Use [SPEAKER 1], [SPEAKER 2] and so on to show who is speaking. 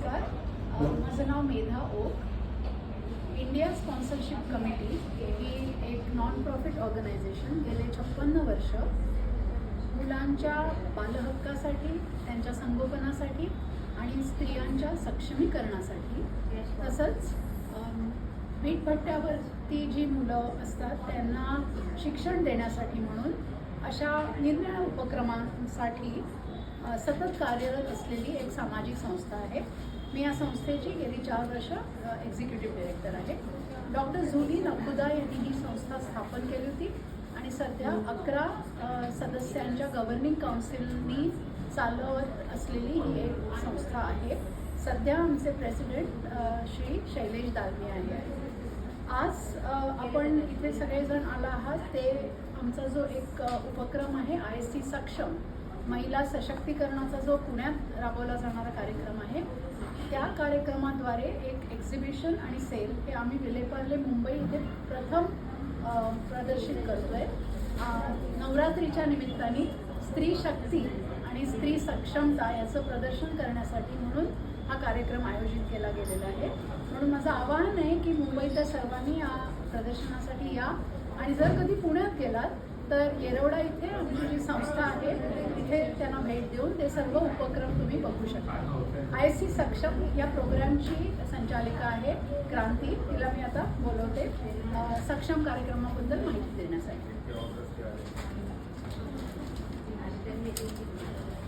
[SPEAKER 1] नमस्कार. माझं नाव Medha Oak. India sponsorship committee ही एक नॉन प्रॉफिट ऑर्गनायझेशन गेले 56 वर्ष मुलांच्या बालहक्कासाठी, त्यांच्या संगोपनासाठी आणि स्त्रियांच्या सक्षमीकरणासाठी, तसंच वीटभट्ट्यावरती जी मुलं असतात त्यांना शिक्षण देण्यासाठी म्हणून अशा निरनिराळ्या उपक्रमांसाठी सतत कार्यरत असलेली एक सामाजिक संस्था आहे. मी या संस्थेची गेली 4 वर्ष एक्झिक्युटिव्ह डायरेक्टर आहे. डॉक्टर झुली नकुदा यांनी ही संस्था स्थापन केली होती आणि सध्या 11 सदस्यांच्या गव्हर्निंग काउन्सिलनी चालवत असलेली ही एक संस्था आहे. सध्या आमचे प्रेसिडेंट श्री शैलेश दालमी आहे. आज आपण इथे सगळेजण आला आहात ते आमचा जो एक उपक्रम आहे ISC सक्षम महिला सशक्तीकरणाचा जो पुण्यात राबवला जाणारा कार्यक्रम आहे, त्या कार्यक्रमाद्वारे एक एक्झिबिशन आणि सेल हे आम्ही विलेपार्ले मुंबई इथे प्रथम प्रदर्शित करतोय. नवरात्रीच्या निमित्ताने स्त्री शक्ती आणि स्त्री सक्षमता याचं प्रदर्शन करण्यासाठी म्हणून हा कार्यक्रम आयोजित केला गेलेला आहे. म्हणून माझं आवाहन आहे की मुंबईतल्या सर्वांनी या प्रदर्शनासाठी या आणि जर कधी पुण्यात गेलात तर येरवडा इथे आमची जी संस्था आहे तिथे त्यांना भेट देऊन ते सर्व उपक्रम तुम्ही बघू शकता. ISC सक्षम या प्रोग्रामची संचालिका आहे क्रांती. तिला मी आता बोलवते सक्षम कार्यक्रमाबद्दल माहिती देण्यासाठी.